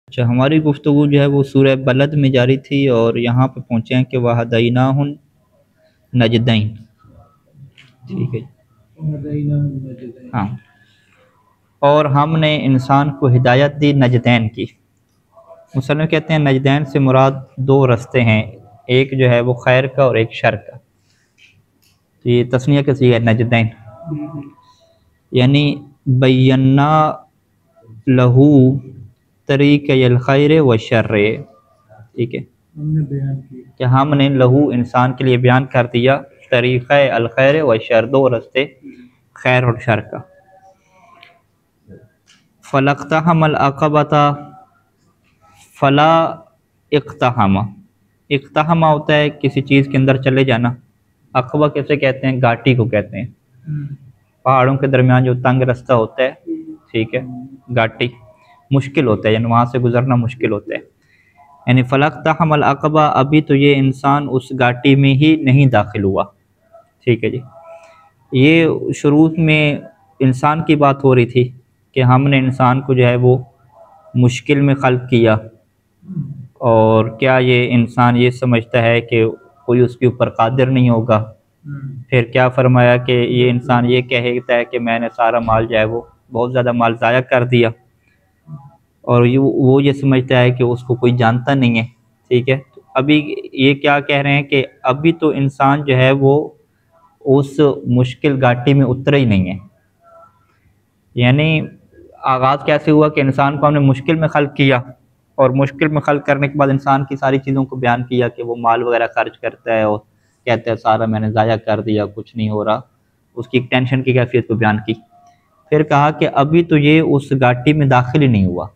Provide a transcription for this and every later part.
اچھا، ہماری گفتگو جو ہے وہ سورہ بلد میں جاری تھی اور یہاں پہ پہنچے ہیں کہ وَہَدَيْنَاهُ النَّجْدَيْن۔ ٹھیک ہے جی، ہاں، اور ہم نے انسان کو ہدایت دی نجدین کی۔ مسلم کہتے ہیں نجدین سے مراد دو رستے ہیں، ایک جو ہے وہ خیر کا اور ایک شر کا۔ تو یہ تسنیہ کسی ہے نجدین، یعنی بینا لہو طریق الخیر و شر، ٹھیک ہے، کہ ہم نے لہو انسان کے لیے بیان کر دیا طریقہ الخیر و شر، دو رستے خیر اور شر کا۔ فَلَاقْتَحَمَ الْعَقَبَةَ، فلا اقتحم، اقتحم ہوتا ہے کسی چیز کے اندر چلے جانا، عقبہ کیسے کہتے ہیں؟ گھاٹی کو کہتے ہیں، پہاڑوں کے درمیان جو تنگ رستہ ہوتا ہے، ٹھیک ہے، گھاٹی مشکل ہوتا ہے، یعنی وہاں سے گزرنا مشکل ہوتا ہے، یعنی فَلَاقْتَحَمَ الْعَقَبَةَ، ابھی تو یہ انسان اس گھاٹی میں ہی نہیں داخل ہوا، ٹھیک ہے جی۔ یہ شروع میں انسان کی بات ہو رہی تھی کہ ہم نے انسان کو جو ہے وہ مشکل میں خلق کیا، اور کیا یہ انسان یہ سمجھتا ہے کہ کوئی اس کے اوپر قادر نہیں ہوگا؟ پھر کیا فرمایا کہ یہ انسان یہ کہتا ہے کہ میں نے سارا مال جو ہے وہ بہت زیادہ مال ضائع کر دیا، اور وہ یہ سمجھتا ہے کہ اس کو کوئی جانتا نہیں ہے، ٹھیک ہے۔ تو ابھی یہ کیا کہہ رہے ہیں کہ ابھی تو انسان جو ہے وہ اس مشکل گھاٹی میں اترا ہی نہیں ہے، یعنی آغاز کیسے ہوا کہ انسان کو ہم نے مشکل میں خلق کیا، اور مشکل میں خلق کرنے کے بعد انسان کی ساری چیزوں کو بیان کیا کہ وہ مال وغیرہ خرچ کرتا ہے اور کہتا ہے سارا میں نے ضائع کر دیا، کچھ نہیں ہو رہا، اس کی ٹینشن کی کیفیت کو بیان کی۔ پھر کہا کہ ابھی تو یہ اس گھاٹی میں داخل ہی نہیں ہوا،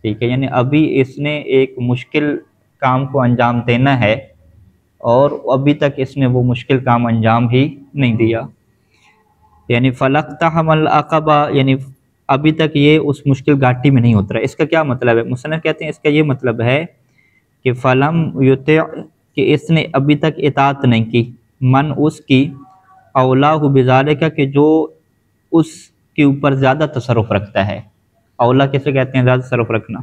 ٹھیک ہے، یعنی ابھی اس نے ایک مشکل کام کو انجام دینا ہے، اور ابھی تک اس نے وہ مشکل کام انجام ہی نہیں دیا، یعنی فَلَاقْتَحَمَ الْعَقَبَةَ، یعنی ابھی تک یہ اس مشکل گھاٹی میں نہیں اترا۔ اس کا کیا مطلب ہے؟ مصنف کہتے ہیں اس کا یہ مطلب ہے کہ فَلَمْ يُطِعْ، کہ اس نے ابھی تک اطاعت نہیں کی، من اس کی، اولاہ بذالک، کہ جو اس کے اوپر زیادہ تصرف رکھتا ہے۔ اولا کیسے کہتے ہیں؟ زیادہ تصرف رکھنا،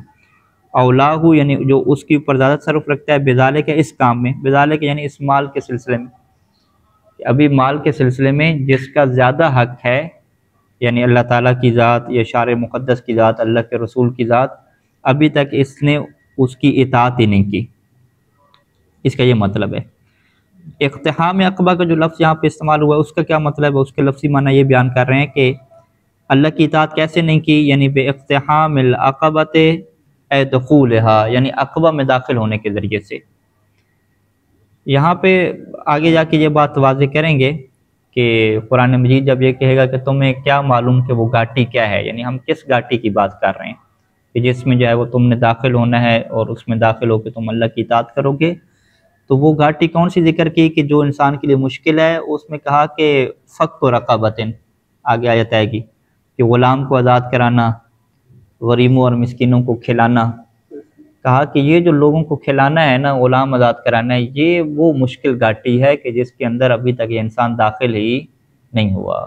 اولاہ یعنی جو اس کے اوپر زیادہ تصرف رکھتا ہے، بذالک اس کام میں، بذالک یعنی اس مال کے سلسلے میں، ابھی مال کے سلسلے میں جس کا زیادہ حق ہے، یعنی اللہ تعالیٰ کی ذات یا شارع مقدس کی ذات، اللہ کے رسول کی ذات، ابھی تک اس نے اس کی اطاعت ہی نہیں کی، اس کا یہ مطلب ہے۔ اقتحام عقبہ کا جو لفظ یہاں پہ استعمال ہوا ہے اس کا کیا مطلب ہے؟ اس کے لفظی معنی یہ بیان کر رہے ہیں کہ اللہ کی اطاعت کیسے نہیں کی، یعنی بے اقتحام العقبۃ اے دخولہا، یعنی عقبہ میں داخل ہونے کے ذریعے سے۔ یہاں پہ آگے جا کے یہ بات واضح کریں گے کہ قرآن مجید جب یہ کہے گا کہ تمہیں کیا معلوم کہ وہ گھاٹی کیا ہے، یعنی ہم کس گھاٹی کی بات کر رہے ہیں کہ جس میں جو ہے وہ تم نے داخل ہونا ہے اور اس میں داخل ہو کے تم اللہ کی اطاعت کرو گے، تو وہ گھاٹی کون سی ذکر کی کہ جو انسان کے لیے مشکل ہے؟ اس میں کہا کہ فک رقبۃ، آگے آیت آئے گی کہ غلام کو آزاد کرانا، غریبوں اور مسکینوں کو کھلانا، کہا کہ یہ جو لوگوں کو کھلانا ہے نا، غلام آزاد کرانا ہے، یہ وہ مشکل گھاٹی ہے کہ جس کے اندر ابھی تک یہ انسان داخل ہی نہیں ہوا۔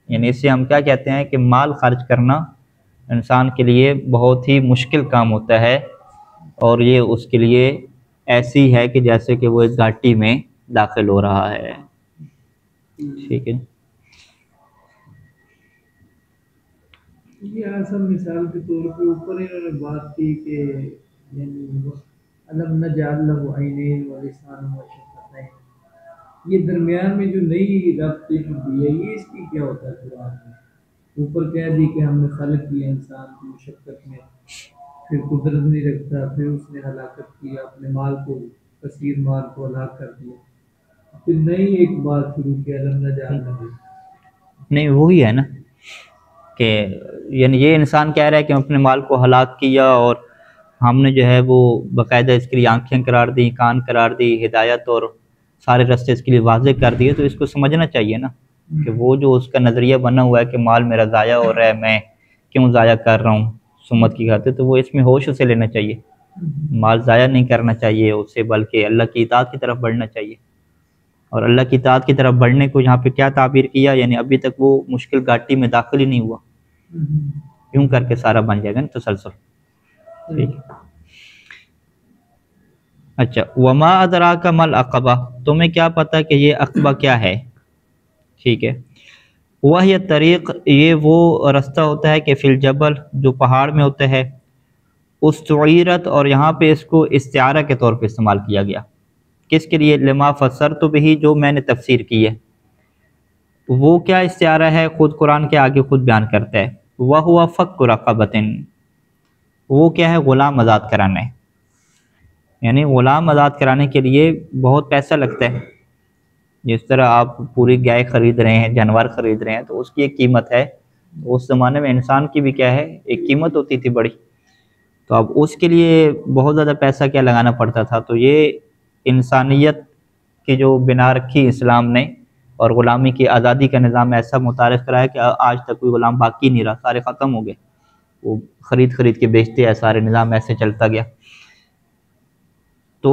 یعنی اس سے ہم کیا کہتے ہیں کہ مال خرچ کرنا انسان کے لیے بہت ہی مشکل کام ہوتا ہے، اور یہ اس کے لیے ایسی ہے کہ جیسے کہ وہ ایک گھاٹی میں داخل ہو رہا ہے، ٹھیک ہے۔ یہ اصل مثال کے طور پہ اوپر انہوں نے بات کی کہ یعنی علم نجعل له عینین و لسان و شفتین، یہ درمیان میں جو نئی ربط جو دی ہے یہ اس کی کیا ہوتا ہے قرآن میں؟ اوپر کہہ دی کہ ہم نے خلق کیا انسان کی مشقت میں، پھر قدرت نہیں رکھتا، پھر اس نے ہلاکت کیا، اپنے مال کو، کثیر مال کو ہلاک کر دیا، پھر نئی ایک بات شروع کیا علم نجعل له، نہیں وہی ہے نا کہ یعنی یہ انسان کہہ رہا ہے کہ ہم اپنے مال کو ہلاک کیا، اور ہم نے جو ہے وہ باقاعدہ اس کے لیے آنکھیں قرار دی، کان قرار دی، ہدایت اور سارے راستے اس کے لیے واضح کر دیے، تو اس کو سمجھنا چاہیے نا کہ وہ جو اس کا نظریہ بنا ہوا ہے کہ مال میرا ضائع ہو رہا ہے، میں کیوں ضائع کر رہا ہوں سمت کی خاطر، تو وہ اس میں ہوش سے لینا چاہیے، مال ضائع نہیں کرنا چاہیے اس سے، بلکہ اللہ کی اطاعت کی طرف بڑھنا چاہیے۔ اور اللہ کی اطاعت کی طرف بڑھنے کو یہاں پہ کیا تعبیر کیا؟ یعنی ابھی تک وہ مشکل گھاٹی میں داخل ہی نہیں ہوا، یوں کر کے سارا بن جائے گا نا تسلسل۔ ٹھیک ہے. اچھا، وما ادراک مل عقبہ، تمہیں کیا پتہ کہ یہ عقبہ کیا ہے. ٹھیک ہے. وہ یہ طریق، یہ وہ رستہ ہوتا ہے کہ فی الجبل، جو پہاڑ میں ہوتا ہے. استعیرت، اور یہاں پہ اس کو استعارہ کے طور پہ استعمال کیا گیا. کس کے لیے؟ لما فسرت بھی، جو میں نے تفسیر کی ہے. وہ کیا استعارہ ہے؟ خود قرآن کے آگے خود بیان کرتا ہے. وَهُوَ فَكُّ رَقَبَةٍ، وہ کیا ہے؟ غلام آزاد کرانا ہے. یعنی غلام آزاد کرانے کے لیے بہت پیسہ لگتا ہے. جس طرح آپ پوری گائے خرید رہے ہیں، جانور خرید رہے ہیں، تو اس کی ایک قیمت ہے. اس زمانے میں انسان کی بھی کیا ہے؟ ایک قیمت ہوتی تھی بڑی. تو اب اس کے لیے بہت زیادہ پیسہ کیا لگانا پڑتا تھا. تو یہ انسانیت کی جو بنا رکھی اسلام نے، اور غلامی کی آزادی کا نظام ایسا متعارف کرایا کہ آج تک کوئی غلام باقی نہیں رہا، سارے ختم ہو گئے. وہ خرید کے بیچتے ہیں، سارے نظام ایسے چلتا گیا. تو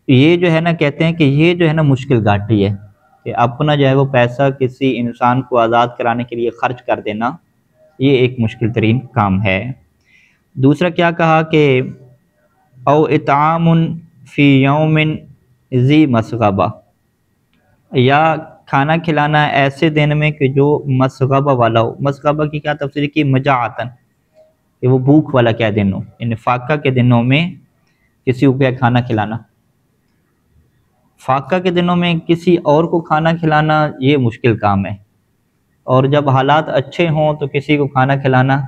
یہ جو ہے نا، کہتے ہیں کہ یہ جو ہے نا مشکل گھاٹی ہے کہ اپنا جو ہے وہ پیسہ کسی انسان کو آزاد کرانے کے لیے خرچ کر دینا، یہ ایک مشکل ترین کام ہے. دوسرا کیا کہا کہ او اطعام فی یوم ذی مسغبہ، یا کھانا کھلانا ایسے دن میں کہ جو مسغبہ والا ہو. مسغبہ کی کیا تفسیر کی؟ مجاعتن، کہ وہ بھوک والا کیا دن ہو. یعنی فاقہ کے دنوں میں کسی کو کیا کھانا کھلانا. فاقہ کے دنوں میں کسی اور کو کھانا کھلانا یہ مشکل کام ہے. اور جب حالات اچھے ہوں تو کسی کو کھانا کھلانا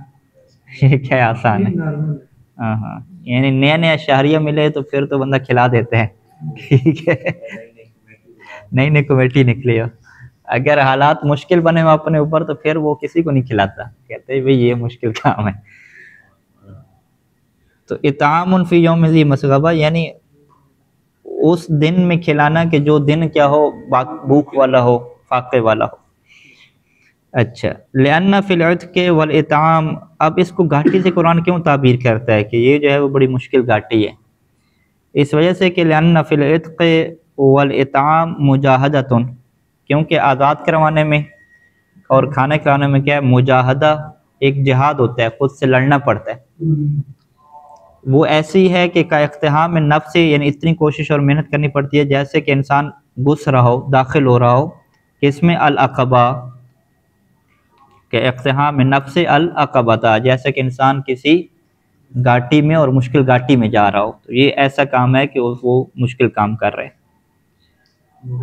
یہ کیا آسان ہے. ہاں ہاں، یعنی نیا نیا شہریہ ملے تو پھر تو بندہ کھلا دیتے ہیں. ٹھیک ہے، نئی نئی کمیٹی نکلی ہو. اگر حالات مشکل بنے ہو اپنے اوپر تو پھر وہ کسی کو نہیں کھلاتا، کہتے ہیں بھئی یہ مشکل کام ہے. تو اطعام فی یوم ذی مسغبہ، یعنی اس دن میں کھلانا کہ جو دن کیا ہو؟ بھوک والا ہو، فاقے والا ہو. اچھا، لأن فی العتق والاطعام، اب اس کو گھاٹی سے قرآن کیوں تعبیر کرتا ہے کہ یہ جو ہے وہ بڑی مشکل گھاٹی ہے؟ اس وجہ سے کہ لأن فی العتق والاطعام مجاہدۃ، کیونکہ آزاد کروانے میں اور کھانا کھلانے میں کیا ہے؟ مجاہدہ، ایک جہاد ہوتا ہے، خود سے لڑنا پڑتا ہے. وہ ایسی ہے کہ کا اقتحام نفس، یعنی اتنی کوشش اور محنت کرنی پڑتی ہے جیسے کہ انسان گھس رہا ہو، داخل ہو رہا ہو اس میں العقبہ، کہ اقتحام نفس العقبہ تھا، جیسے کہ انسان کسی گھاٹی میں اور مشکل گھاٹی میں جا رہا ہو. تو یہ ایسا کام ہے کہ وہ مشکل کام کر رہے.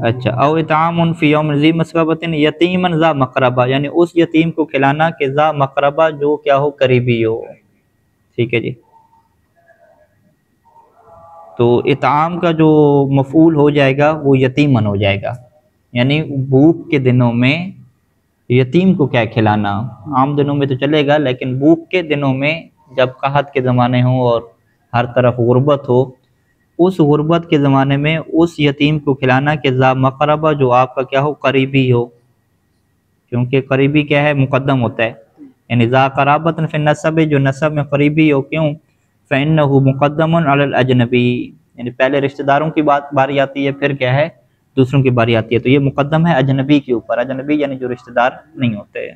اچھا، او اطعام فی یوم ذی مسغبۃ یتیما ذا مقربہ، یعنی اس یتیم کو کھلانا کہ ذا مقربہ، جو کیا ہو؟ قریبی ہو. ٹھیک ہے جی. تو اطعام کا جو مفعول ہو جائے گا وہ یتیمن ہو جائے گا. یعنی بھوک کے دنوں میں یتیم کو کیا کھلانا. عام دنوں میں تو چلے گا، لیکن بھوک کے دنوں میں جب قحط کے زمانے ہوں اور ہر طرف غربت ہو، اس غربت کے زمانے میں اس یتیم کو کھلانا کہ ذا مقربہ، جو آپ کا کیا ہو؟ قریبی ہو. کیونکہ قریبی کیا ہے؟ مقدم ہوتا ہے. یعنی ذا قرابۃ فی النسب، جو نسب میں قریبی ہو. کیوں؟ فإنہ مقدم علی الاجنبی، یعنی پہلے رشتہ داروں کی باری آتی ہے، پھر کیا ہے؟ دوسروں کی باری آتی ہے. تو یہ مقدم ہے اجنبی کے اوپر. اجنبی یعنی جو رشتہ دار نہیں ہوتے.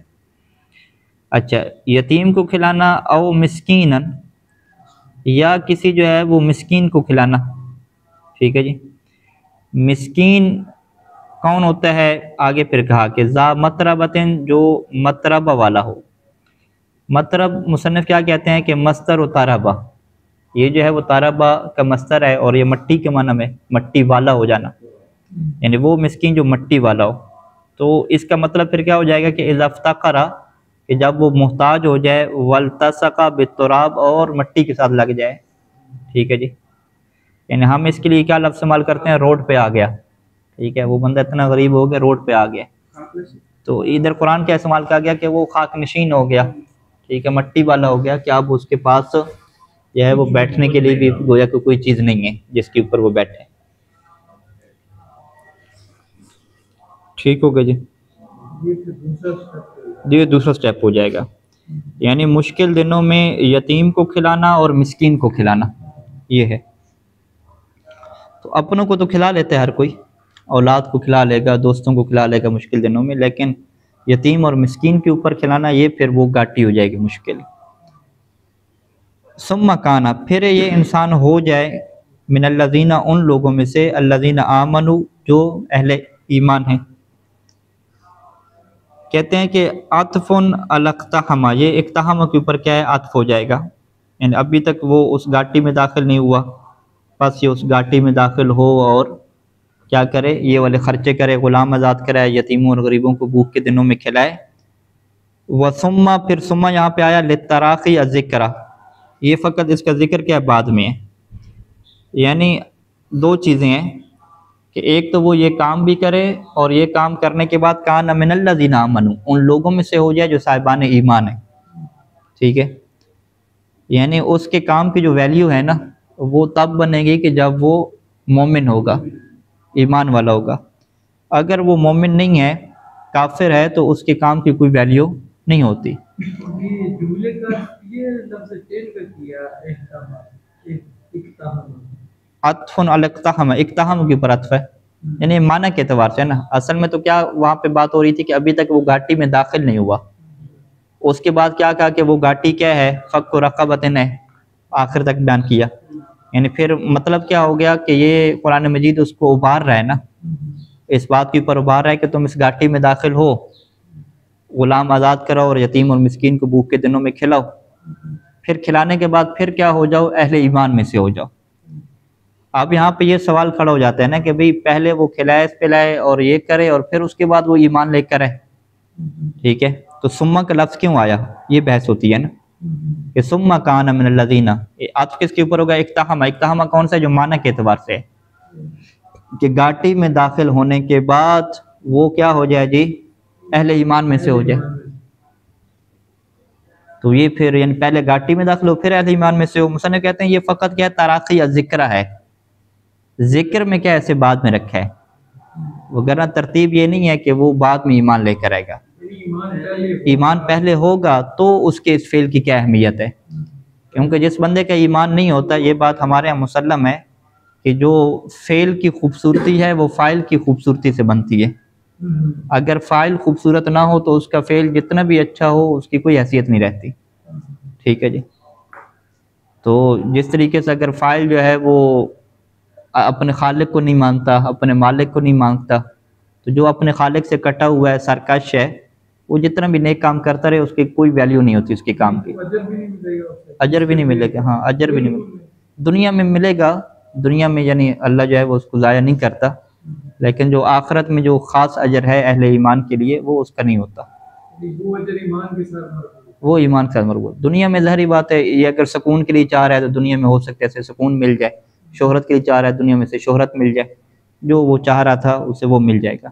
اچھا، یتیم کو کھلانا، او مسکینن، یا کسی جو ہے وہ مسکین کو کھلانا. ٹھیک ہے جی. مسکین کون ہوتا ہے؟ آگے پھر کہا کہ ذا مطربتن، جو مطربہ والا ہو. مطرب مصنف کیا کہتے ہیں کہ مصدر و طربہ، یہ جو ہے وہ طربہ کا مصدر ہے، اور یہ مٹی کے معنی میں مٹی والا ہو جانا. یعنی وہ مسکین جو مٹی والا ہو. تو اس کا مطلب پھر کیا ہو جائے گا کہ اذا افتقر، کہ جب وہ محتاج ہو جائے، والتصق بالتراب، اور مٹی کے ساتھ لگ جائے. ٹھیک ہے جی. یعنی ہم اس کے لیے کیا لفظ استعمال کرتے ہیں؟ روڈ پہ آ گیا. ٹھیک ہے، وہ بندہ اتنا غریب ہو گیا، روڈ پہ آ گیا. تو ادھر قرآن کیا استعمال کیا گیا کہ وہ خاک نشین ہو گیا. ٹھیک ہے، مٹی والا ہو گیا، کہ اب اس کے پاس جو ہے وہ بیٹھنے کے لیے بھی گویا کہ کوئی چیز نہیں ہے جس کے اوپر وہ بیٹھے. ٹھیک ہو گیا جی. یہ دوسرا سٹیپ ہو جائے گا. یعنی مشکل دنوں میں یتیم کو کھلانا اور مسکین کو کھلانا، یہ ہے. تو اپنوں کو تو کھلا لیتے ہر کوئی، اولاد کو کھلا لے گا، دوستوں کو کھلا لے گا مشکل دنوں میں، لیکن یتیم اور مسکین کے اوپر کھلانا، یہ پھر وہ گھاٹی ہو جائے گی، مشکل. ثم کانا پھر یہ انسان ہو جائے من الذین ان لوگوں میں سے الذین آمنوا جو اہل ایمان ہیں. کہتے ہیں کہ عطف الاقتحم، یہ اقتحم کے اوپر کیا ہے عطف ہو جائے گا، یعنی ابھی تک وہ اس گھاٹی میں داخل نہیں ہوا، بس یہ اس گھاٹی میں داخل ہو اور کیا کرے، یہ والے خرچے کرے، غلام آزاد کرائے، یتیموں اور غریبوں کو بھوک کے دنوں میں کھلائے. وثم پھر ثم یہاں پہ آیا للتراخی الذکر، یہ فقط اس کا ذکر کیا ہے بعد میں ہے، یعنی دو چیزیں ہیں کہ ایک تو وہ یہ کام بھی کرے اور یہ کام کرنے کے بعد کان من الذین آمنوا، ان لوگوں میں سے ہو جائے جو صاحبان ایمان ہیں. ٹھیک ہے، یعنی اس کے کام کی جو ویلیو ہے نا وہ تب بنے گی کہ جب وہ مومن ہوگا، ایمان والا ہوگا. اگر وہ مومن نہیں ہے، کافر ہے، تو اس کے کام کی کوئی ویلیو نہیں ہوتی. یہ جملے کا یہ لفظ چینج کر دیا اقتحم. عطف الاقتحم، اقتحم کے اوپر عطف ہے، یعنی معنی کے اعتبار سے نا. اصل میں تو کیا وہاں پہ بات ہو رہی تھی کہ ابھی تک وہ گھاٹی میں داخل نہیں ہوا، اس کے بعد کیا کہا کہ وہ گھاٹی کیا ہے، فک رقبۃ ہے، آخر تک بیان کیا. یعنی پھر مطلب کیا ہو گیا کہ یہ قرآن مجید اس کو ابھار رہا ہے نا، اس بات کے اوپر ابھار رہا ہے کہ تم اس گھاٹی میں داخل ہو، غلام آزاد کراؤ اور یتیم اور مسکین کو بھوک کے دنوں میں کھلاؤ، پھر کھلانے کے بعد پھر کیا ہو جاؤ، اہل ایمان میں سے ہو جاؤ. اب یہاں پہ یہ سوال کھڑا ہو جاتا ہے نا کہ بھئی پہلے وہ کھلائے پلائے اور یہ کرے اور پھر اس کے بعد وہ ایمان لے کر ہے. ٹھیک ہے، تو ثم کا لفظ کیوں آیا، یہ بحث ہوتی ہے نا کہ ثم کان من الذین، عطف کس کے اوپر ہوگا، اقتحم. اقتحم کون سا ہے، جو معنی کے اعتبار سے ہے کہ گھاٹی میں داخل ہونے کے بعد وہ کیا ہو جائے جی، اہل ایمان میں سے ہو جائے. تو یہ پھر یعنی پہلے گھاٹی میں داخل ہو پھر اہل ایمان میں سے ہو. مصنف کہتے ہیں یہ فقط کیا تراخی الذکر ہے، ذکر میں کیا ایسے بعد میں رکھا ہے، وگرنہ ترتیب یہ نہیں ہے کہ وہ بعد میں ایمان لے کر آئے گا. ایمان پہلے ہوگا تو اس کے اس فعل کی کیا اہمیت ہے، کیونکہ جس بندے کا ایمان نہیں ہوتا، یہ بات ہمارے یہاں مسلم ہے کہ جو فعل کی خوبصورتی ہے وہ فاعل کی خوبصورتی سے بنتی ہے. اگر فاعل خوبصورت نہ ہو تو اس کا فعل جتنا بھی اچھا ہو اس کی کوئی حیثیت نہیں رہتی. ٹھیک ہے جی، تو جس طریقے سے اگر فاعل جو ہے وہ اپنے خالق کو نہیں مانتا، اپنے مالک کو نہیں مانگتا، تو جو اپنے خالق سے کٹا ہوا ہے، سرکش ہے، وہ جتنا بھی نیک کام کرتا رہے اس کی کوئی ویلیو نہیں ہوتی اس کے کام کی، اجر بھی نہیں ملے گا. ہاں اجر بھی نہیں ملے گا، دنیا میں ملے گا، دنیا میں یعنی اللہ جو ہے وہ اس کو ضائع نہیں کرتا، لیکن جو آخرت میں جو خاص اجر ہے اہل ایمان کے لیے وہ اس کا نہیں ہوتا، وہ ایمان کے ساتھ مربوط. دنیا میں ظاہری بات ہے یہ اگر سکون کے لیے چاہ رہا ہے تو دنیا میں ہو سکتا ہے اسے سکون مل جائے، شہرت کے لیے چاہ رہا ہے دنیا میں سے شہرت مل جائے، جو وہ چاہ رہا تھا اسے وہ مل جائے گا.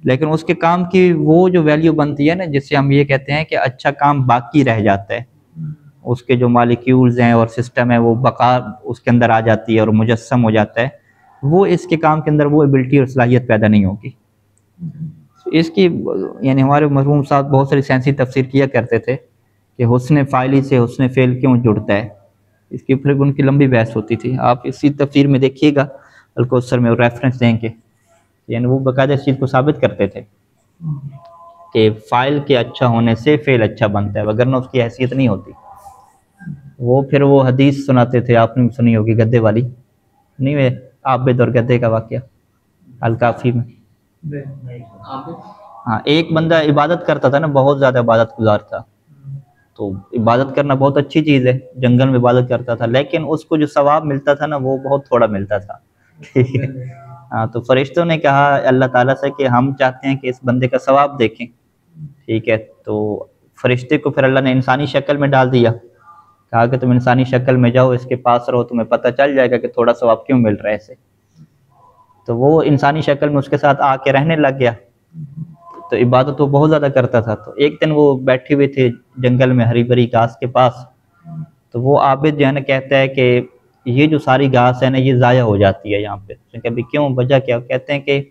لیکن اس کے کام کی وہ جو ویلیو بنتی ہے نا، جس سے ہم یہ کہتے ہیں کہ اچھا کام باقی رہ جاتا ہے، اس کے جو مالیکیولز ہیں اور سسٹم ہے وہ بقا اس کے اندر آ جاتی ہے اور مجسم ہو جاتا ہے، وہ اس کے کام کے اندر وہ ایبلٹی اور صلاحیت پیدا نہیں ہوگی. اس کی یعنی ہمارے مرحوم صاحب بہت ساری سائنسی تفسیر کیا کرتے تھے کہ حسن فاعلی سے حسن فعل کیوں جڑتا ہے، اس کی پھر ان کی لمبی بحث ہوتی تھی. آپ اسی تفسیر میں دیکھیے گا الکوثر میں ریفرنس دیں گے، یعنی وہ باقاعدہ اس چیز کو ثابت کرتے تھے کہ فاعل کے اچھا ہونے سے فعل اچھا بنتا ہے، وگرنہ اس کی حیثیت نہیں ہوتی. وہ پھر وہ حدیث سناتے تھے، آپ نے سنی ہوگی گدے والی، نہیں ہے عابد اور گدے کا واقعہ الکافی میں. ہاں ایک بندہ عبادت کرتا تھا نا، بہت زیادہ عبادت گزار تھا، تو عبادت کرنا بہت اچھی چیز ہے، جنگل میں عبادت کرتا تھا، لیکن اس کو جو ثواب ملتا تھا نا وہ بہت تھوڑا ملتا تھا. ہاں تو فرشتوں نے کہا اللہ تعالیٰ سے کہ ہم چاہتے ہیں کہ اس بندے کا ثواب دیکھیں. ٹھیک ہے، تو فرشتے کو پھر اللہ نے انسانی شکل میں ڈال دیا، کہا کہ تم انسانی شکل میں جاؤ، اس کے پاس رہو، تمہیں پتہ چل جائے گا کہ تھوڑا ثواب کیوں مل رہا ہے اسے. تو وہ انسانی شکل میں اس کے ساتھ آ کے رہنے لگ گیا، تو عبادت وہ بہت زیادہ کرتا تھا. تو ایک دن وہ بیٹھے ہوئے تھے جنگل میں ہری بھری گھاس کے پاس، تو وہ عابد جو ہے نا کہتا ہے کہ یہ جو ساری گھاس ہے نا یہ ضائع ہو جاتی ہے یہاں پہ. کہ ابھی کیوں، وجہ کیا؟ کہتے ہیں کہ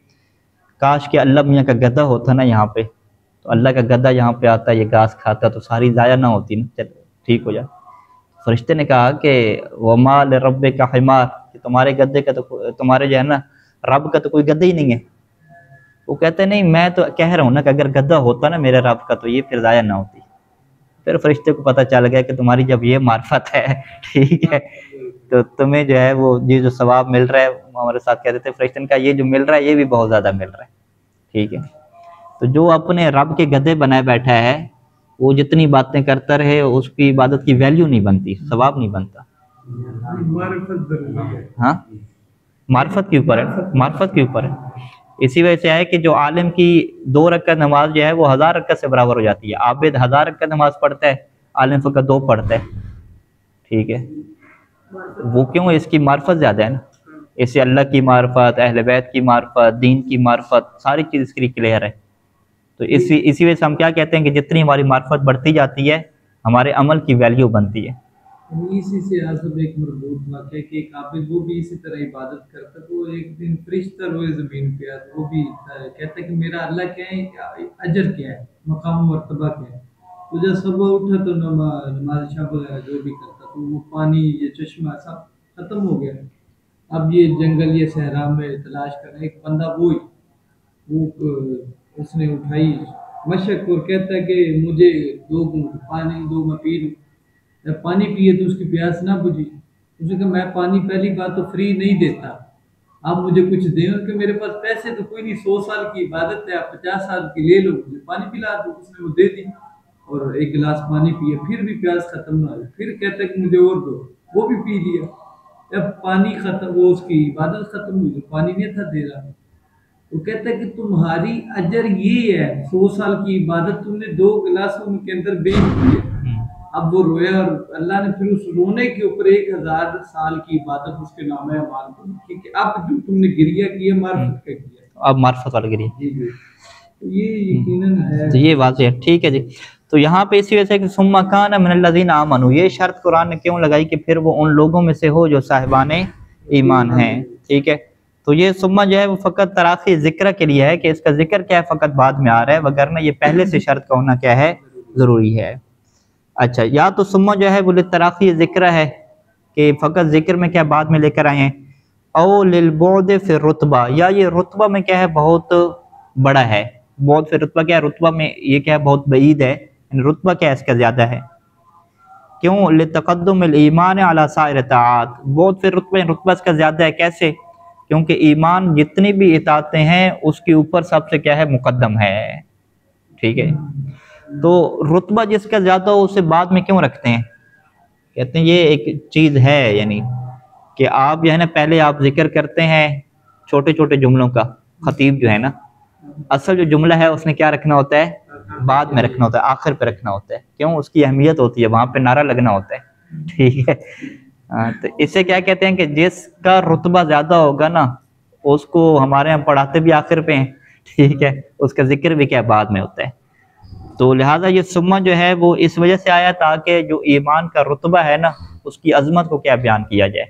کاش کہ اللہ میاں کا گدھا ہوتا نا یہاں پہ، تو اللہ کا گدھا یہاں پہ آتا، یہ گھاس کھاتا تو ساری ضائع نہ ہوتی نا، چل ٹھیک ہو جائے. فرشتے نے کہا کہ وما لربک حمار، کہ تمہارے گدھے کا تو تمہارے جو ہے نا رب کا تو کوئی گدھا ہی نہیں ہے. وہ کہتے ہیں نہیں، میں تو کہہ رہا ہوں نا کہ اگر گدھا ہوتا نا میرے رب کا تو یہ پھر ضائع نہ ہوتی. پھر فرشتے کو پتہ چل گیا کہ تمہاری جب یہ معرفت ہے ٹھیک ہے تو تمہیں جو ہے وہ یہ جو ثواب مل رہا ہے، ہمارے ساتھ کہتے تھے فرشتے نے کہا یہ جو مل رہا ہے یہ بھی بہت زیادہ مل رہا ہے، ٹھیک ہے۔ تو جو اپنے رب کے گدھے بنائے بیٹھا ہے وہ جتنی باتیں کرتا رہے اس کی عبادت کی ویلیو نہیں بنتی، ثواب نہیں بنتا۔ ہاں معرفت کے اوپر ہے، معرفت کے اوپر ہے۔ اسی وجہ سے ہے کہ جو عالم کی 2 رکعت نماز جو ہے وہ 1000 رکعت سے برابر ہو جاتی ہے۔ عابد 1000 رکعت نماز پڑھتا ہے، عالم فقط 2 پڑھتا ہے، ٹھیک ہے۔ وہ کیوں؟ اس کی معرفت زیادہ ہے نا، اس سے اللہ کی معرفت، اہل بیت کی معرفت، دین کی معرفت، ساری چیز اس کے لیے کلیئر ہے۔ تو اسی وجہ سے ہم کیا کہتے ہیں کہ جتنی ہماری معرفت بڑھتی جاتی ہے ہمارے عمل کی ویلیو بنتی ہے۔ اسی سے آصف ایک مربوط واقعہ کہ ایک عابد وہ بھی اسی طرح عبادت کرتا، تو ایک دن فرشتہ روئے زمین پہ آتا، وہ بھی کہتا کہ میرا اللہ کیا ہے، اجر کیا ہے، مقام و مرتبہ کیا ہے۔ تو جب صبح اٹھا تو نماز شب وغیرہ جو بھی کرتا تو وہ پانی یہ چشمہ سب ختم ہو گیا۔ اب یہ جنگل یہ صحرا میں تلاش کر رہا ہے، ایک بندہ وہی وہ اس نے اٹھائی مشق اور کہتا ہے کہ مجھے 2 گھونٹ پانی دو میں پی لوں۔ جب پانی پیے تو اس کی پیاس نہ بجھی، اس نے کہا میں پانی پہلی بات تو فری نہیں دیتا، آپ مجھے کچھ دیں، کہ میرے پاس پیسے تو کوئی نہیں، 100 سال کی عبادت ہے، آپ 50 سال کی لے لو، مجھے پانی پلا دو۔ اس نے وہ دے دی اور 1 گلاس پانی پیے، پھر بھی پیاس ختم نہ ہوئی، پھر کہتا ہے کہ مجھے اور دو، وہ بھی پی لیا۔ جب پانی ختم، وہ اس کی عبادت ختم ہوئی، تو پانی نہیں تھا دے رہا۔ وہ کہتا ہے کہ تمہاری اجر یہ ہے، 100 سال کی عبادت تم نے 2 گلاسوں کے اندر بیچ دی۔ اب وہ رویا اور اللہ نے پھر اس رونے کے اوپر 1000 سال کی عبادت اس کے نام اعمال کو لکھی کہ اب جو تم نے گریہ کیا معرفت کا کیا، اب معرفت والا گریہ، جی جی یہ یقیناً ہے، تو یہ واضح ہے، ٹھیک ہے جی۔ تو یہاں پہ اسی وجہ سے کہ ثم کان من الذین آمنوا، یہ شرط قرآن نے کیوں لگائی کہ پھر وہ ان لوگوں میں سے ہو جو صاحبان ایمان ہیں، ٹھیک ہے۔ تو یہ ثم جو ہے وہ فقط تراخی ذکر کے لیے ہے کہ اس کا ذکر کیا ہے فقط بعد میں آ رہا ہے، وگرنہ یہ پہلے سے شرط کا ہونا کیا ہے، ضروری ہے۔ اچھا، یا تو ثم جو ہے وہ تراخی ذکر ہے کہ فقط ذکر میں کیا بعد میں لے کر آئے ہیں، او للبعد فی الرتبہ، یا یہ رتبہ میں کیا ہے بہت بڑا ہے، بعد فی رتبہ کیا ہے، رتبہ میں یہ کیا ہے بہت بعید ہے، یعنی رتبہ کیا ہے اس کا زیادہ ہے، کیوں؟ لتقدم الایمان علی سائر الطاعات، بعد فی رتبہ، رتبہ اس کا زیادہ ہے، کیسے؟ کیونکہ ایمان جتنی بھی اطاعتیں ہیں اس کے اوپر سب سے کیا ہے مقدم ہے، ٹھیک ہے۔ تو رتبہ جس کا زیادہ ہو اسے بعد میں کیوں رکھتے ہیں؟ کہتے ہیں یہ ایک چیز ہے، یعنی کہ آپ جو ہے نا پہلے آپ ذکر کرتے ہیں چھوٹے چھوٹے جملوں کا، خطیب جو ہے نا اصل جو جملہ ہے اس نے کیا رکھنا ہوتا ہے، بعد میں رکھنا ہوتا ہے، آخر پہ رکھنا ہوتا ہے، کیوں؟ اس کی اہمیت ہوتی ہے، وہاں پہ نعرہ لگنا ہوتا ہے، ٹھیک ہے۔ تو اس سے کیا کہتے ہیں کہ جس کا رتبہ زیادہ ہوگا نا اس کو ہمارے یہاں پڑھاتے بھی آخر پہ ہیں، ٹھیک ہے، اس کا ذکر بھی کیا بعد میں ہوتا ہے۔ تو لہٰذا یہ ثم جو ہے وہ اس وجہ سے آیا تاکہ جو ایمان کا رتبہ ہے نا اس کی عظمت کو کیا بیان کیا جائے،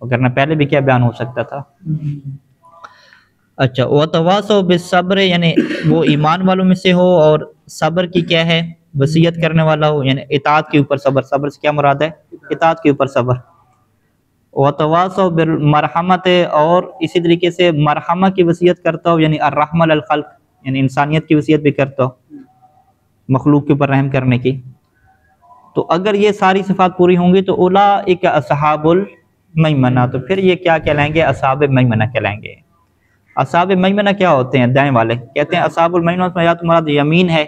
وگرنہ پہلے بھی کیا بیان ہو سکتا تھا۔ اچھا، وتواصوا بالصبر، یعنی وہ ایمان والوں میں سے ہو اور صبر کی کیا ہے وصیت کرنے والا ہو، یعنی اطاعت کے اوپر صبر، صبر سے کیا مراد ہے، اطاعت کے اوپر صبر۔ وتواصوا بالمرحمت، اور اسی طریقے سے مرحمہ کی وصیت کرتا ہو، یعنی الرحمہ للخلق، یعنی انسانیت کی وصیت بھی کرتا ہو، مخلوق کے اوپر رحم کرنے کی۔ تو اگر یہ ساری صفات پوری ہوں گی تو اولئک اصحاب المیمنہ، تو پھر یہ کیا کہلائیں گے، اصحاب میمنہ کہلائیں گے۔ اصحاب میمنہ کیا ہوتے ہیں؟ دائیں والے، کہتے ہیں اصحاب المیمنہ میں یا تو مراد یمین ہے،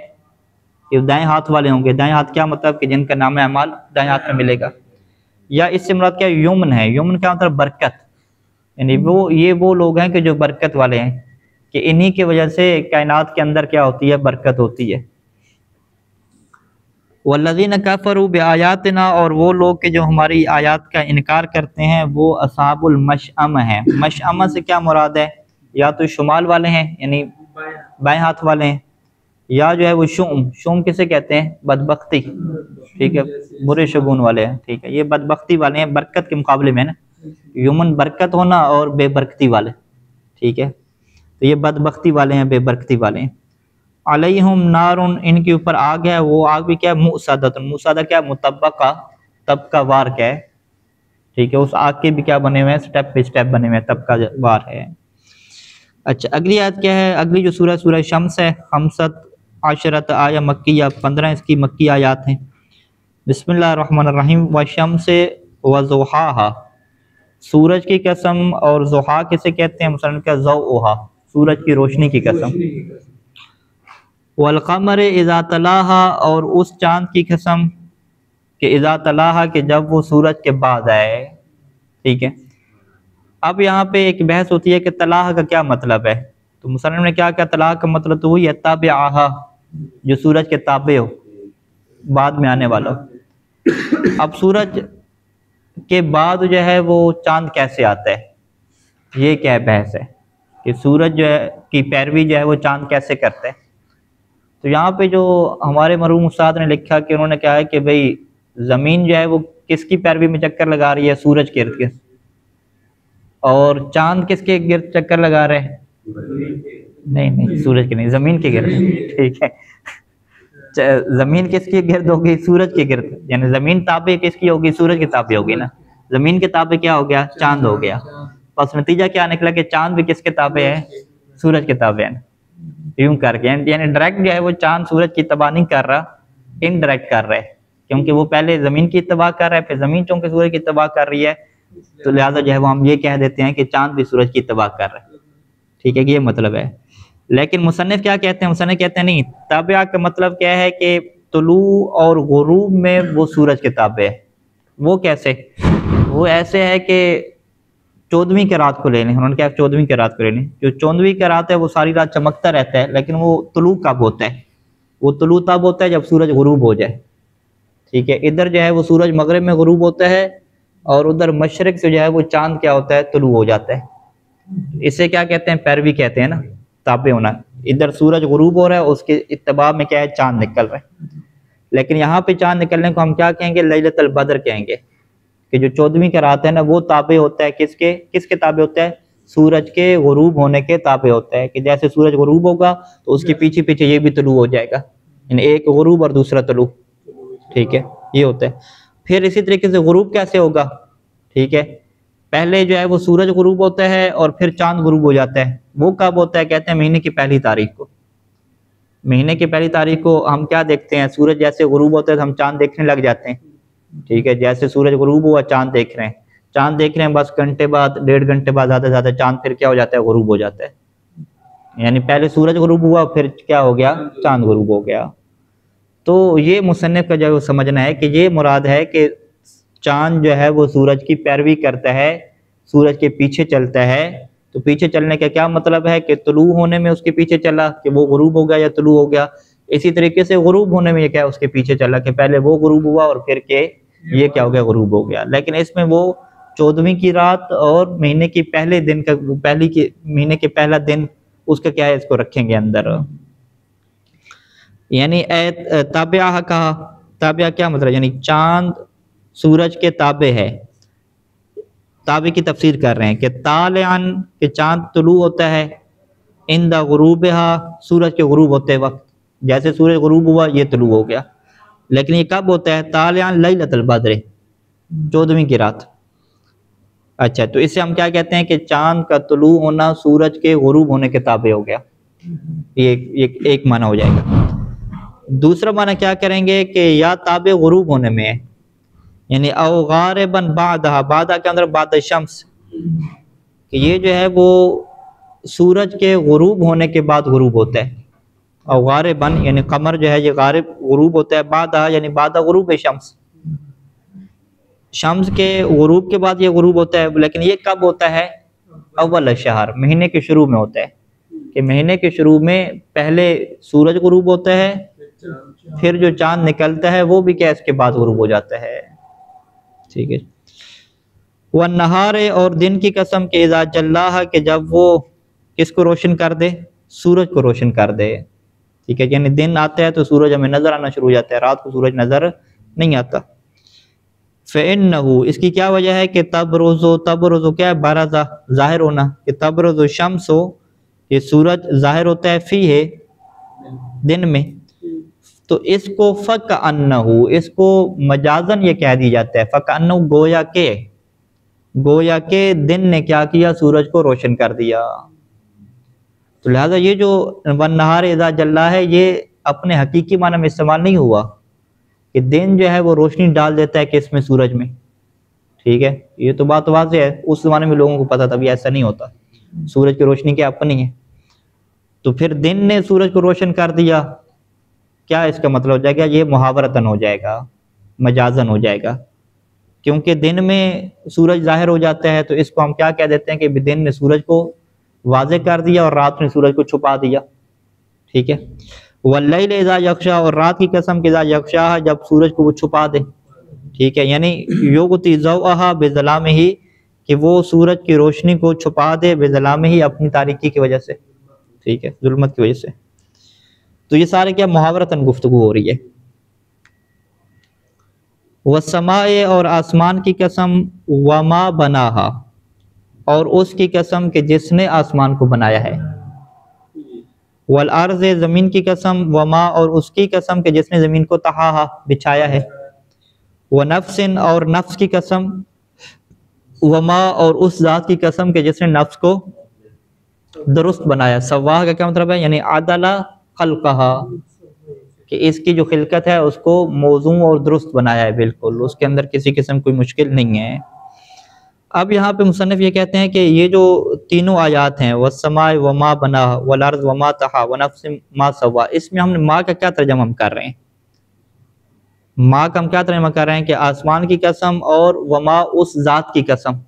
یہ دائیں ہاتھ والے ہوں گے، دائیں ہاتھ کیا مطلب کہ جن کا نام اعمال دائیں ہاتھ میں ملے گا، یا اس سے مراد کیا یمن ہے، یمن کیا مطلب برکت، یعنی وہ لوگ ہیں کہ جو برکت والے ہیں، کہ انہی کی وجہ سے کائنات کے اندر کیا ہوتی ہے، برکت ہوتی ہے۔ والذین کفروا بآیاتنا، اور وہ لوگ کہ جو ہماری آیات کا انکار کرتے ہیں وہ اصحاب المشأمہ ہیں۔ مشأمہ سے کیا مراد ہے، یا تو شمال والے ہیں یعنی بائیں ہاتھ والے ہیں، یا جو ہے وہ شوم کسے کہتے ہیں، بدبختی، ٹھیک ہے، برے شگون والے ہیں، ٹھیک ہے، یہ بدبختی والے ہیں برکت کے مقابلے میں نا، یمن برکت ہونا اور بے برکتی والے، ٹھیک ہے، تو یہ بدبختی والے ہیں، بے برکتی والے ہیں۔ علیہم نارن، ان کے اوپر آگ ہے، وہ آگ بھی کیا ہے، مؤصدۃ، مؤصدہ کیا مطبقہ، طبقہ وار کیا ہے، ٹھیک ہے، اس آگ کے بھی کیا بنے ہوئے ہیں، سٹیپ پہ سٹیپ بنے ہوئے ہیں، طبقہ وار ہے۔ اچھا، اگلی آیت کیا ہے، اگلی جو سورہ شمس ہے، خمسۃ عشرت آیا مکیہ، 15 اس کی مکی آیات ہیں۔ بسم اللہ الرحمن الرحیم۔ والشمس وضحاہا، سورج کی قسم، اور ضحا کسے کہتے ہیں؟ مثلاً کا ضوءھا، سورج کی روشنی کی قسم۔ والقمر اذا تلاہا، اور اس چاند کی قسم کہ اذا تلاہا، کہ جب وہ سورج کے بعد آئے۔ ٹھیک ہے، اب یہاں پہ ایک بحث ہوتی ہے کہ تلاہا کا کیا مطلب ہے؟ تو مصنف نے کیا تلاہا کا مطلب تو وہی ہے تابعہا، جو سورج کے تابع ہو، بعد میں آنے والا ہو۔ اب سورج کے بعد جو ہے وہ چاند کیسے آتا ہے، یہ کیا بحث ہے کہ سورج جو ہے کی پیروی جو ہے وہ چاند کیسے کرتا ہے؟ تو یہاں پہ جو ہمارے مرحوم استاد نے لکھا کہ انہوں نے کہا ہے کہ بھئی زمین جو ہے وہ کس کی پیروی میں چکر لگا رہی ہے؟ سورج کے ارد گرد۔ اور چاند کس کے گرد چکر لگا رہے ہیں؟ نہیں سورج کے نہیں، زمین کے گرد۔ ٹھیک ہے، زمین کس کے گرد ہوگی؟ سورج کے گرد، یعنی زمین تابع کس کی ہوگی؟ سورج کے تابع ہوگی نا۔ زمین کے تابع کیا ہو گیا؟ چاند ہو گیا۔ بس نتیجہ کیا نکلا کہ چاند بھی کس کے تابع ہے؟ سورج کے تابع ہے نا۔ یوں کر کے یعنی ڈائریکٹ جو ہے وہ چاند سورج کی اتباع نہیں کر رہا، انڈائریکٹ کر رہا ہے، کیونکہ وہ پہلے زمین کی اتباع کر رہا ہے، پھر زمین چونکہ سورج کی اتباع کر رہی ہے، تو لہٰذا جو ہے وہ ہم یہ کہہ دیتے ہیں کہ چاند بھی سورج کی اتباع کر رہا ہے۔ ٹھیک ہے کہ یہ مطلب ہے۔ لیکن مصنف کیا کہتے ہیں؟ مصنف کہتے ہیں نہیں، تابع کا مطلب کیا ہے کہ طلوع اور غروب میں وہ سورج کے تابع ہے۔ وہ کیسے؟ وہ ایسے ہے کہ 14ویں کی رات کو لے لیں، انہوں نے کہا 14ویں کی رات کو لے لیں، جو 14ویں کی رات ہے وہ ساری رات چمکتا رہتا ہے، لیکن وہ طلوع کب ہوتا ہے؟ وہ طلوع تب ہوتا ہے جب سورج غروب ہو جائے۔ ٹھیک ہے، ادھر جو ہے وہ سورج مغرب میں غروب ہوتا ہے، اور ادھر مشرق سے جو ہے وہ چاند کیا ہوتا ہے؟ طلوع ہو جاتا ہے۔ اسے کیا کہتے ہیں؟ پیروی کہتے ہیں نا، تابع ہونا۔ ادھر سورج غروب ہو رہا ہے، اس کے اتباع میں کیا ہے؟ چاند نکل رہا ہے۔ لیکن یہاں پہ چاند نکلنے کو ہم کیا کہیں گے؟ لیلۃ البدر کہیں گے، کہ جو 14ویں کی رات ہے نا وہ تابع ہوتا ہے کس کے تابع ہوتا ہے؟ سورج کے غروب ہونے کے تابع ہوتا ہے، کہ جیسے سورج غروب ہوگا تو اس کے پیچھے پیچھے یہ بھی طلوع ہو جائے گا، یعنی ایک غروب اور دوسرا طلوع۔ ٹھیک ہے، یہ ہوتا ہے۔ پھر اسی طریقے سے غروب کیسے ہوگا؟ ٹھیک ہے، پہلے جو ہے وہ سورج غروب ہوتا ہے اور پھر چاند غروب ہو جاتا ہے۔ وہ کب ہوتا ہے؟ کہتے ہیں مہینے کی پہلی تاریخ کو۔ مہینے کی پہلی تاریخ کو ہم کیا دیکھتے ہیں؟ سورج جیسے غروب ہوتا ہے تو ہم چاند دیکھنے لگ جاتے ہیں۔ ٹھیک ہے، جیسے سورج غروب ہوا چاند دیکھ رہے ہیں، چاند دیکھ رہے ہیں، بس گھنٹے بعد 1.5 گھنٹے بعد زیادہ سے زیادہ چاند پھر کیا ہو جاتا ہے؟ غروب ہو جاتا ہے۔ یعنی پہلے سورج غروب ہوا پھر کیا ہو گیا؟ چاند غروب ہو گیا۔ تو یہ مصنف کا جو سمجھنا ہے کہ یہ مراد ہے کہ چاند جو ہے وہ سورج کی پیروی کرتا ہے، سورج کے پیچھے چلتا ہے۔ تو پیچھے چلنے کا کیا مطلب ہے؟ کہ طلوع ہونے میں اس کے پیچھے چلا کہ وہ غروب ہو گیا یا طلوع ہو گیا۔ اسی طریقے سے غروب ہونے میں یہ کیا؟ اس کے پیچھے چلا کہ پہلے وہ غروب ہوا اور پھر کہ یہ کیا ہو گیا؟ غروب ہو گیا۔ لیکن اس میں وہ 14ویں کی رات اور مہینے کی پہلے دن کا مہینے کے پہلا دن اس کا کیا ہے؟ اس کو رکھیں گے اندر۔ یعنی تابعہ کہا، تابعہ کیا مطلب؟ یعنی چاند سورج کے تابع ہے۔ تابع کی تفسیر کر رہے ہیں کہ طالعاً، کہ چاند طلوع ہوتا ہے، عند غروبہا، سورج کے غروب ہوتے وقت، جیسے سورج غروب ہوا یہ طلوع ہو گیا۔ لیکن یہ کب ہوتا ہے؟ طالعاً لیلۃ البدر، 14ویں کی رات۔ اچھا، تو اس سے ہم کیا کہتے ہیں کہ چاند کا طلوع ہونا سورج کے غروب ہونے کے تابع ہو گیا۔ یہ ایک معنی ہو جائے گا۔ دوسرا معنی کیا کریں گے کہ یا تابع غروب ہونے میں ہے، یعنی او غارباً بعدہا، بعدہا کے اندر بعد الشمس، کہ یہ جو ہے وہ سورج کے غروب ہونے کے بعد غروب ہوتا ہے۔ او غارباً یعنی قمر جو ہے یہ غارب غروب ہوتا ہے، بعدہا یعنی بعد غروب شمس، شمس کے غروب کے بعد یہ غروب ہوتا ہے۔ لیکن یہ کب ہوتا ہے؟ اول الشہر، مہینے کے شروع میں ہوتا ہے، کہ مہینے کے شروع میں پہلے سورج غروب ہوتا ہے، پھر جو چاند نکلتا ہے وہ بھی کیا اس کے بعد غروب ہو جاتا ہے۔ ٹھیک ہے، وَالنَّهَارِ، اور دن کی قسم کہ اذا جلاہا، کہ جب وہ کس کو روشن کر دے؟ سورج کو روشن کر دے۔ ٹھیک ہے، یعنی دن آتا ہے تو سورج ہمیں نظر آنا شروع ہو جاتا ہے، رات کو سورج نظر نہیں آتا۔ فَإِنَّهُ، اس کی کیا وجہ ہے کہ تبرز کیا ہے؟ بارزہ، ظاہر ہونا، کہ تبرز الشمس، یہ سورج ظاہر ہوتا ہے فی ہے، دن میں۔ تو اس کو فَكَأَنَّهُ، اس کو مجازن یہ کہہ دی جاتا ہے، فَكَأَنَّهُ، گویا کہ دن نے کیا کیا؟ سورج کو روشن کر دیا۔ تو لہٰذا یہ جو وَالنَّهَارِ اِذَا جَلَّا ہے، یہ اپنے حقیقی معنی میں استعمال نہیں ہوا کہ دن جو ہے وہ روشنی ڈال دیتا ہے کہ اس میں سورج میں، ٹھیک ہے، یہ تو بات واضح ہے، اس زمانے میں لوگوں کو پتا تھا بھی ایسا نہیں ہوتا، سورج کی روشنی کیا اپنی ہے، تو پھر دن نے سورج کو روشن کر دیا، کیا اس کا مطلب ہو جائے گا؟ یہ محاورتاً ہو جائے گا، مجازاً ہو جائے گا، کیونکہ دن میں سورج ظاہر ہو جاتا ہے تو اس کو ہم کیا کہہ دیتے ہیں کہ دن نے سورج کو واضح کر دیا اور رات نے سورج کو چھپا دیا، ٹھیک ہے۔ واللیل اذا یغشا، اور رات کی قسم کہ اذا یغشا، جب سورج کو وہ چھپا دے، ٹھیک ہے، یعنی یغطی ضوءھا بظلامہ، کہ وہ سورج کی روشنی کو چھپا دے بظلامہ، اپنی تاریکی کی وجہ سے، ٹھیک ہے، ظلمت کی وجہ سے۔ تو یہ سارے کیا محاورتاً گفتگو ہو رہی ہے۔ والسماء، اور آسمان کی قسم، وما بناہا، اور اس کی قسم کہ جس نے آسمان کو بنایا ہے، والارض، زمین کی قسم، وما، اور اس کی قسم کہ جس نے زمین کو طحاہا، بچھایا ہے، ونفس، اور نفس کی قسم، وما، اور اس ذات کی قسم کہ جس نے نفس کو درست بنایا۔ سواہ کا کیا مطلب ہے؟ یعنی عدل خلقہا، کہ اس کی جو خلقت ہے اس کو موزوں اور درست بنایا ہے، بالکل اس کے اندر کسی قسم کوئی مشکل نہیں ہے۔ اب یہاں پہ مصنف یہ کہتے ہیں کہ یہ جو تینوں آیات ہیں، والسماء وما بناہا والارض وما طحاہا ونفس ما سوا، اس میں ہم نے ما کا کیا ترجمہ ہم کر رہے ہیں؟ ما کا ہم کیا ترجمہ کر رہے ہیں کہ آسمان کی قسم اور وما، اس ذات کی قسم،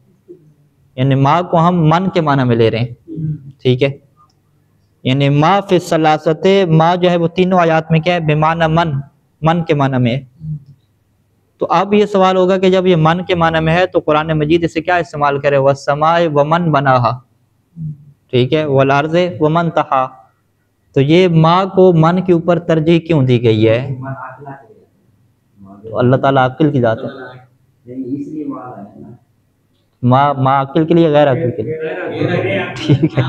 یعنی ما کو ہم من کے معنی میں لے رہے ہیں، ٹھیک ہے، یعنی ما فی الثلاثۃ، ما جو ہے وہ تینوں آیات میں کیا ہے؟ بمعنی من، من کے معنی میں ہے۔ تو اب یہ سوال ہوگا کہ جب یہ من کے معنی میں ہے تو قرآن مجید اسے کیا استعمال کرے؟ والسماء ومن بناہا، ٹھیک ہے، والارض ومن طحاہا، تو یہ ما کو من کے اوپر ترجیح کیوں دی گئی ہے؟ تو اللہ تعالیٰ عقل کی ذات ہے، ما عقل کے لیے، غیر عقل کے لیے، ٹھیک ہے،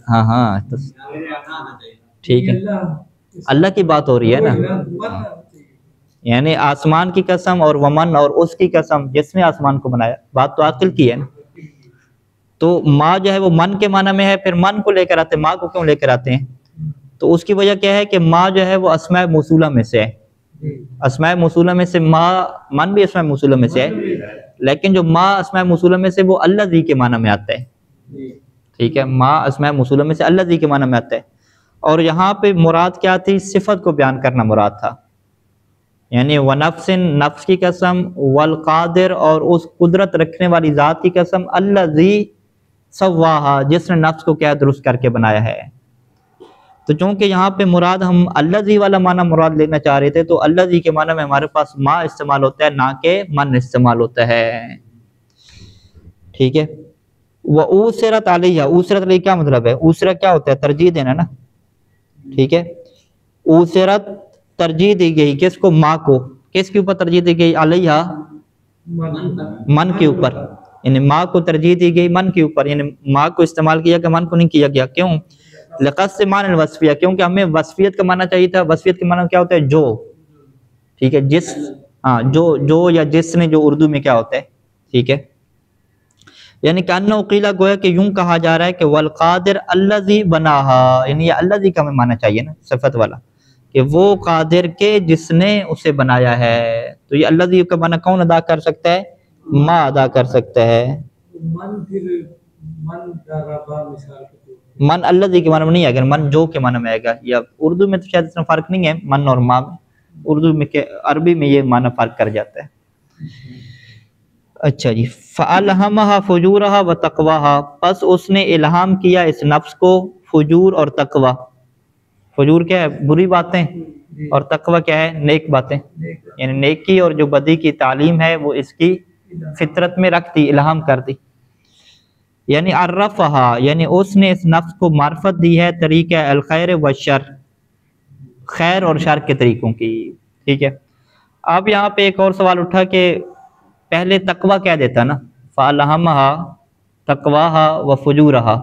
ہاں ہاں ٹھیک ہے، اللہ کی بات ہو رہی ہے نا، یعنی آسمان کی قسم اور ومن، اور اس کی قسم جس نے آسمان کو بنایا، بات تو عقل کی ہے نا۔ تو ما جو ہے وہ من کے معنی میں ہے، پھر من کو لے کر آتے ہیں، ما کو کیوں لے کر آتے ہیں؟ تو اس کی وجہ کیا ہے کہ ما جو ہے وہ اسماء موصولہ میں سے ہے، اسماء موصولہ میں سے ما، من بھی اسماء موصولہ میں سے ہے، لیکن جو ما اسماء موصولہ میں سے وہ الذی کے معنی میں آتا ہے، ٹھیک ہے، ما اسماء موصولہ میں سے الذی کے معنی میں آتا ہے، اور یہاں پہ مراد کیا تھی؟ صفت کو بیان کرنا مراد تھا، یعنی ونفس، نفس کی قسم، والقادر، اور اس قدرت رکھنے والی ذات کی قسم، الذی سواہا، جس نے نفس کو کیا درست کر کے بنایا ہے۔ تو چونکہ یہاں پہ مراد ہم الذی والا معنی مراد لینا چاہ رہے تھے، تو الذی کے معنی میں ہمارے پاس ما استعمال ہوتا ہے، نہ کہ من استعمال ہوتا ہے، ٹھیک ہے۔ وَأُوسِرَتْ عَلَيْهَا، اوسرت علیہ کیا مطلب ہے؟ اوسرہ کیا ہوتا ہے؟ ترجیح دینا نا، ٹھیک ہے، اوسرت ترجیح دی گئی، کس کو؟ ما کو، کس کے اوپر ترجیح دی گئی؟ علیہا، من کے اوپر، یعنی ما کو ترجیح دی گئی من کے اوپر، یعنی ما کو استعمال کیا کہ من کو نہیں کیا گیا، کیوں؟ لقص معنی الوصفیہ، کیونکہ ہمیں وصفیت کا معنی چاہیے تھا، وصفیت کے معنی کیا ہوتا ہے؟ جو، ٹھیک ہے، جس، ہاں جو یا جس نے، جو اردو میں کیا ہوتا ہے، ٹھیک ہے، یعنی کہ انہ قیلہ، گویا کہ یوں کہا جا رہا ہے کہ والقادر الذی بناہا، یعنی یہ الذی کا ہمیں معنی چاہیے نا، صفت والا، کہ وہ قادر کے جس نے اسے بنایا ہے، تو یہ الذی کا معنی کون ادا کر سکتا ہے؟ ما ادا کر سکتا ہے۔ من پھر من کا ربا مثال کے طور پر من الذی کے معنی میں نہیں آئے گا، من جو کے معنی میں آئے گا، یا اردو میں تو شاید اتنا فرق نہیں ہے من اور ما میں، اردو میں کہ عربی میں یہ معنی فرق کر جاتا ہے۔ اچھا جی، فَأَلْهَمَهَا فُجُورَهَا وَتَقْوَاهَا، پس اس نے الہام کیا اس نفس کو فجور اور تقوی۔ فجور کیا ہے؟ بری باتیں، اور تقوی کیا ہے؟ نیک باتیں، یعنی نیکی اور جو بدی کی تعلیم ہے وہ اس کی فطرت میں رکھ دی، الہام کر دی، یعنی عرفها، یعنی اس نے اس نفس کو معرفت دی ہے طریقہ الخیر والشر، خیر اور شر کے طریقوں کی، ٹھیک ہے۔ اب یہاں پہ ایک اور سوال اٹھا کہ پہلے تقوی کہہ دیتا نا، فَأَلْهَمَهَا تَقْوَاهَا وَفُجُورَهَا،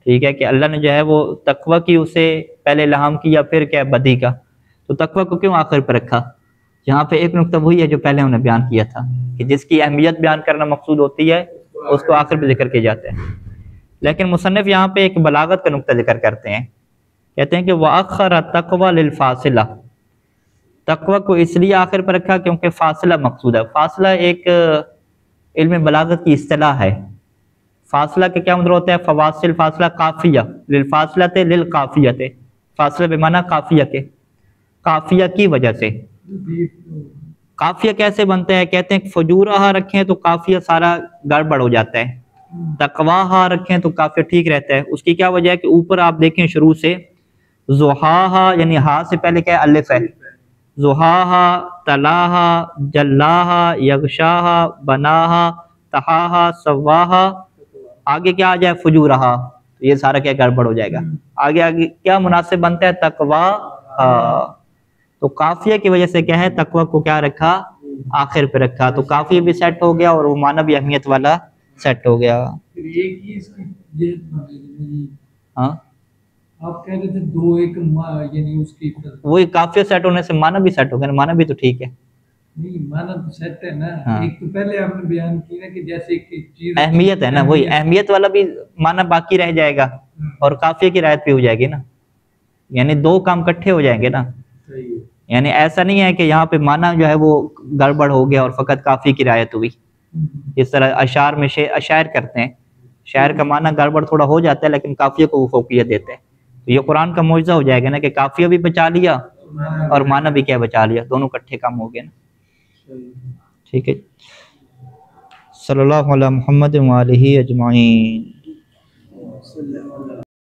ٹھیک ہے، کہ اللہ نے جو ہے وہ تقوی کی اسے پہلے الہام کیا، پھر کیا بدی کا، تو تقوی کو کیوں آخر پر رکھا؟ یہاں پہ ایک نقطہ وہی ہے جو پہلے انہوں نے بیان کیا تھا، کہ جس کی اہمیت بیان کرنا مقصود ہوتی ہے اس کو آخر پہ ذکر کیا جاتا ہے، لیکن مصنف یہاں پہ ایک بلاغت کا نقطہ ذکر کرتے ہیں کہتے ہیں کہ وَأَخَّرَ التَّقْوَى لِلْفَاصِلَةِ، تقوی کو اس لیے آخر پر رکھا کیونکہ فاصلہ مقصود ہے۔ فاصلہ ایک علم بلاغت کی اصطلاح ہے۔ فاصلہ کا کیا مطلب ہوتا ہے؟ فواصل، فاصلہ قافیہ، للفاصلۃ للقافیۃ، فاصلہ بمعنی قافیہ کے، قافیہ کی وجہ سے۔ قافیہ کیسے بنتا ہے؟ کہتے ہیں کہ فجورہا رکھیں تو قافیہ سارا گڑبڑ ہو جاتا ہے، تقواہا رکھیں تو قافیہ ٹھیک رہتا ہے۔ اس کی کیا وجہ ہے کہ اوپر آپ دیکھیں شروع سے ضحاہا، یعنی ہا سے پہلے کیا ہے؟ الف ہے۔ ضحاہا، تلاہا، جلاہا، یغشاہا، بناہا، تہاہا، سواہا، آگے کیا آ جائے؟ فجورہا، تو یہ سارا کیا گڑبڑ ہو جائے گا۔ آگے کیا مناسب بنتا ہے؟ تقویٰ۔ تو قافیہ کی وجہ سے کیا ہے؟ تقوی کو کیا رکھا؟ آخر پہ رکھا، تو قافیہ بھی سیٹ ہو گیا اور وہ معنی بھی اہمیت والا سیٹ ہو گیا۔ ہاں آپ کہہ رہے تھے دو، ایک یعنی اس کی وہی قافیہ سیٹ ہونے سے معنی بھی سیٹ ہو گیا، معنی بھی تو ٹھیک ہے۔ نہیں، معنی تو سیٹ ہے نا۔ ایک تو پہلے آپ نے بیان کی نا کہ جیسے ایک چیز اہمیت ہے نا، وہی اہمیت والا بھی معنی باقی رہ جائے گا اور قافیہ کی رعایت بھی ہو جائے گی نا، یعنی دو کام اکٹھے ہو جائیں گے نا۔ یعنی ایسا نہیں ہے کہ یہاں پہ معنی جو ہے وہ گڑبڑ ہو گیا اور فقط قافیہ کی رعایت ہوئی، اس طرح اشعار میں اشاعر کرتے ہیں، شاعر کا معنی گڑبڑ تھوڑا ہو جاتا ہے لیکن قافیہ کو وہ فوقیت دیتے ہیں۔ تو یہ قرآن کا معجزہ ہو جائے گا نا کہ قافیہ بھی بچا لیا اور معنی بھی کیا بچا لیا، دونوں اکٹھے کام ہو گئے نا۔ ٹھیک ہے، صلی اللہ علیہ محمد وآلہ اجمعین۔